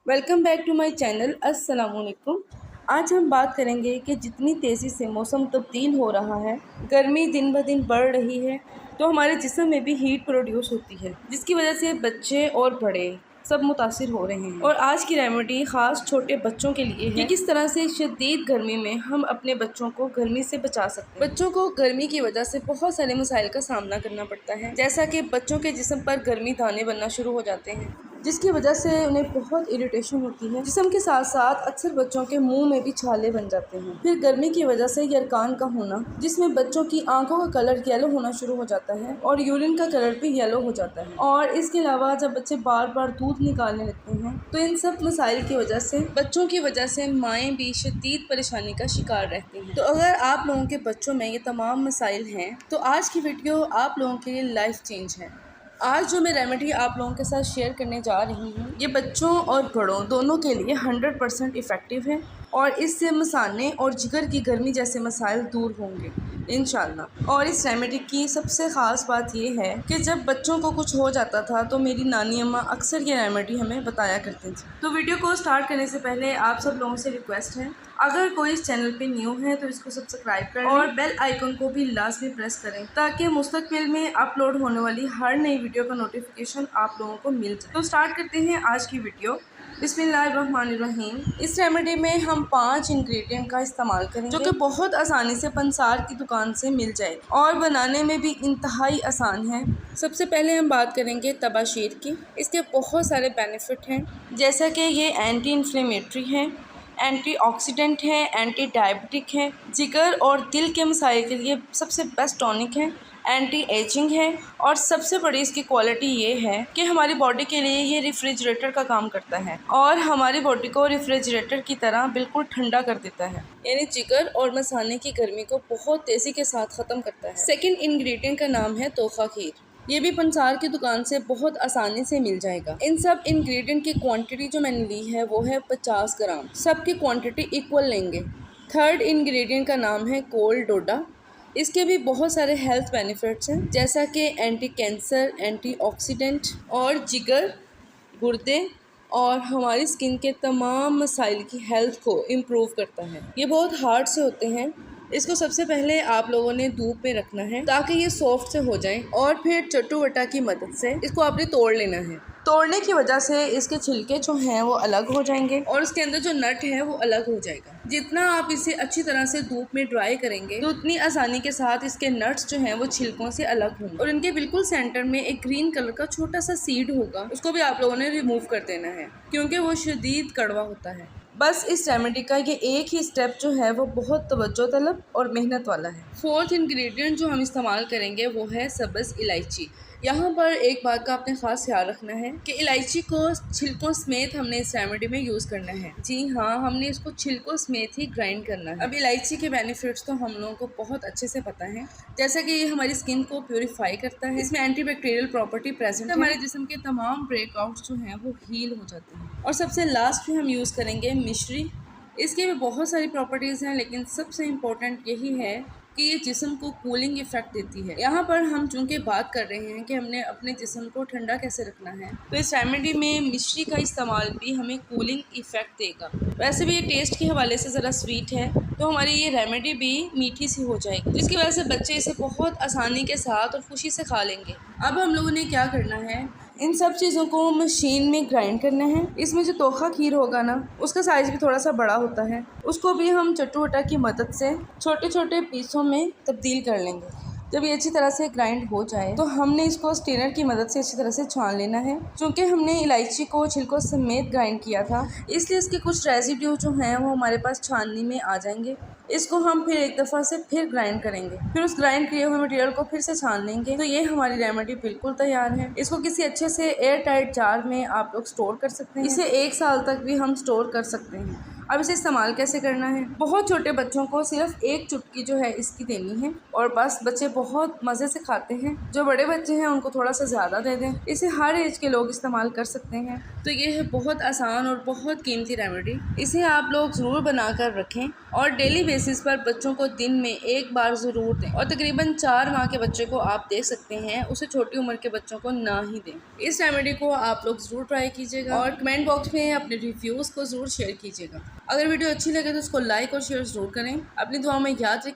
Welcome back to my channel. अस्सलाम वालेकुम। आज हम बात करेंगे कि जितनी तेज़ी से मौसम तब्दील हो रहा है, गर्मी दिन ब दिन बढ़ रही है, तो हमारे जिस्म में भी हीट प्रोड्यूस होती है, जिसकी वजह से बच्चे और बड़े सब मुतासिर हो रहे हैं। और आज की रेमेडी ख़ास छोटे बच्चों के लिए है कि किस तरह से शदीद गर्मी में हम अपने बच्चों को गर्मी से बचा सकते हैं। बच्चों को गर्मी की वजह से बहुत सारे मसाइल का सामना करना पड़ता है, जैसा कि बच्चों के जिस्म पर गर्मी दाने बनना शुरू हो जाते हैं, जिसकी वजह से उन्हें बहुत इरिटेशन होती है। जिस्म के साथ साथ अक्सर बच्चों के मुंह में भी छाले बन जाते हैं। फिर गर्मी की वजह से यरकान का होना, जिसमें बच्चों की आंखों का कलर येलो होना शुरू हो जाता है और यूरिन का कलर भी येलो हो जाता है। और इसके अलावा जब बच्चे बार बार दूध निकालने लगते हैं, तो इन सब मसाइल की वजह से बच्चों की वजह से माएँ भी शदीद परेशानी का शिकार रहती हैं। तो अगर आप लोगों के बच्चों में ये तमाम मसाइल हैं, तो आज की वीडियो आप लोगों के लिए लाइफ चेंज है। आज जो मैं रेमेडी आप लोगों के साथ शेयर करने जा रही हूँ, ये बच्चों और बड़ों दोनों के लिए 100% इफ़ेक्टिव है और इससे मसाने और जिगर की गर्मी जैसे मसाइल दूर होंगे इंशाल्लाह। और इस रेमेडी की सबसे ख़ास बात ये है कि जब बच्चों को कुछ हो जाता था तो मेरी नानी अम्मा अक्सर ये रेमेडी हमें बताया करती थी। तो वीडियो को स्टार्ट करने से पहले आप सब लोगों से रिक्वेस्ट है, अगर कोई इस चैनल पे न्यू है तो इसको सब्सक्राइब करें और बेल आइकन को भी लाजमी प्रेस करें, ताकि मुस्तकबिल में अपलोड होने वाली हर नई वीडियो का नोटिफिकेशन आप लोगों को मिल जाए। तो स्टार्ट करते हैं आज की वीडियो। बिस्मिल्लाहिर्रहमानिर्रहीम। इस रेमेडी में हम 5 इंग्रेडिएंट का इस्तेमाल करेंगे, जो कि बहुत आसानी से पंसार की दुकान से मिल जाएगी और बनाने में भी इंतहाई आसान है। सबसे पहले हम बात करेंगे तबाशीर की। इसके बहुत सारे बेनिफिट हैं, जैसा कि ये एंटी इन्फ्लेमेटरी है, एंटीऑक्सीडेंट है, एंटी डायबिटिक है, जिगर और दिल के मसाइल के लिए सबसे बेस्ट टॉनिक है, एंटी एजिंग है, और सबसे बड़ी इसकी क्वालिटी ये है कि हमारी बॉडी के लिए ये रेफ्रिजरेटर का काम करता है और हमारी बॉडी को रेफ्रिजरेटर की तरह बिल्कुल ठंडा कर देता है, यानी जिगर और मसाने की गर्मी को बहुत तेज़ी के साथ ख़त्म करता है। सेकेंड इंग्रेडिएंट का नाम है तोखा खीर। ये भी पंसार की दुकान से बहुत आसानी से मिल जाएगा। इन सब इंग्रेडिएंट की क्वांटिटी जो मैंने ली है वो है 50 ग्राम। सबकी क्वांटिटी इक्वल लेंगे। थर्ड इंग्रेडिएंट का नाम है कोल्ड डोडा। इसके भी बहुत सारे हेल्थ बेनिफिट्स हैं, जैसा कि एंटी कैंसर, एंटीऑक्सीडेंट और जिगर, गुर्दे और हमारी स्किन के तमाम मसाइल की हेल्थ को इम्प्रूव करता है। ये बहुत हार्ड से होते हैं। इसको सबसे पहले आप लोगों ने धूप में रखना है ताकि ये सॉफ्ट से हो जाए, और फिर चट्टू वटा की मदद से इसको आपने तोड़ लेना है। तोड़ने की वजह से इसके छिलके जो हैं वो अलग हो जाएंगे और उसके अंदर जो नट है वो अलग हो जाएगा। जितना आप इसे अच्छी तरह से धूप में ड्राई करेंगे, तो उतनी आसानी के साथ इसके नट्स जो हैं वो छिलकों से अलग होंगे। और इनके बिल्कुल सेंटर में एक ग्रीन कलर का छोटा सा सीड होगा, उसको भी आप लोगों ने रिमूव कर देना है, क्योंकि वो शदीद कड़वा होता है। बस इस रेमेडी का ये एक ही स्टेप जो है वो बहुत तवज्जो तलब और मेहनत वाला है। फोर्थ इंग्रेडिएंट जो हम इस्तेमाल करेंगे वो है सब्ज़ इलायची। यहाँ पर एक बात का आपने ख़ास ख्याल रखना है कि इलायची को छिलकों समेत हमने इस रेमेडी में यूज़ करना है। जी हाँ, हमने इसको छिलकों समेत ही ग्राइंड करना है। अब इलायची के बेनिफिट्स तो हम लोगों को बहुत अच्छे से पता है, जैसा कि ये हमारी स्किन को प्योरीफाई करता है, इसमें एंटीबैक्टीरियल प्रॉपर्टी प्रेजेंट है, हमारे जिस्म के तमाम ब्रेकआउट्स जो हैं वो हील हो जाते हैं। और सबसे लास्ट में हम यूज़ करेंगे मिश्री। इसके भी बहुत सारी प्रॉपर्टीज़ हैं, लेकिन सबसे इम्पोर्टेंट यही है कि ये जिस्म को कूलिंग इफ़ेक्ट देती है। यहाँ पर हम चूँकि बात कर रहे हैं कि हमने अपने जिस्म को ठंडा कैसे रखना है, तो इस रेमेडी में मिश्री का इस्तेमाल भी हमें कूलिंग इफ़ेक्ट देगा। वैसे भी ये टेस्ट के हवाले से ज़रा स्वीट है, तो हमारी ये रेमेडी भी मीठी सी हो जाएगी, जिसकी वजह से बच्चे इसे बहुत आसानी के साथ और खुशी से खा लेंगे। अब हम लोगों ने क्या करना है, इन सब चीज़ों को मशीन में ग्राइंड करना है। इसमें जो तोखा खीर होगा ना, उसका साइज़ भी थोड़ा सा बड़ा होता है, उसको भी हम चट्टू वटा की मदद से छोटे छोटे पीसों में तब्दील कर लेंगे। जब ये अच्छी तरह से ग्राइंड हो जाए तो हमने इसको स्टेनर की मदद से अच्छी तरह से छान लेना है। क्योंकि हमने इलायची को छिलकों समेत ग्राइंड किया था, इसलिए इसके कुछ रेजिड्यू जो हैं वो हमारे पास छाननी में आ जाएंगे। इसको हम फिर एक दफ़ा से फिर ग्राइंड करेंगे, फिर उस ग्राइंड किए हुए मटेरियल को फिर से छान लेंगे। तो ये हमारी रेमेडी बिल्कुल तैयार है। इसको किसी अच्छे से एयर टाइट जार में आप लोग स्टोर कर सकते हैं। इसे 1 साल तक भी हम स्टोर कर सकते हैं। अब इसे इस्तेमाल कैसे करना है, बहुत छोटे बच्चों को सिर्फ 1 चुटकी जो है इसकी देनी है और बस बच्चे बहुत मज़े से खाते हैं। जो बड़े बच्चे हैं उनको थोड़ा सा ज़्यादा दे दें। इसे हर एज के लोग इस्तेमाल कर सकते हैं। तो ये है बहुत आसान और बहुत कीमती रेमेडी। इसे आप लोग ज़रूर बना कर रखें और डेली बेसिस बेसिस पर बच्चों को दिन में एक बार ज़रूर दें और तकरीबन 4 माह के बच्चे को आप देख सकते हैं, उसे छोटी उम्र के बच्चों को ना ही दें। इस रेमेडी को आप लोग ज़रूर ट्राई कीजिएगा और कमेंट बॉक्स में अपने रिव्यूज़ को ज़रूर शेयर कीजिएगा। अगर वीडियो अच्छी लगे तो उसको लाइक और शेयर ज़रूर करें। अपनी दुआ में याद रखिए।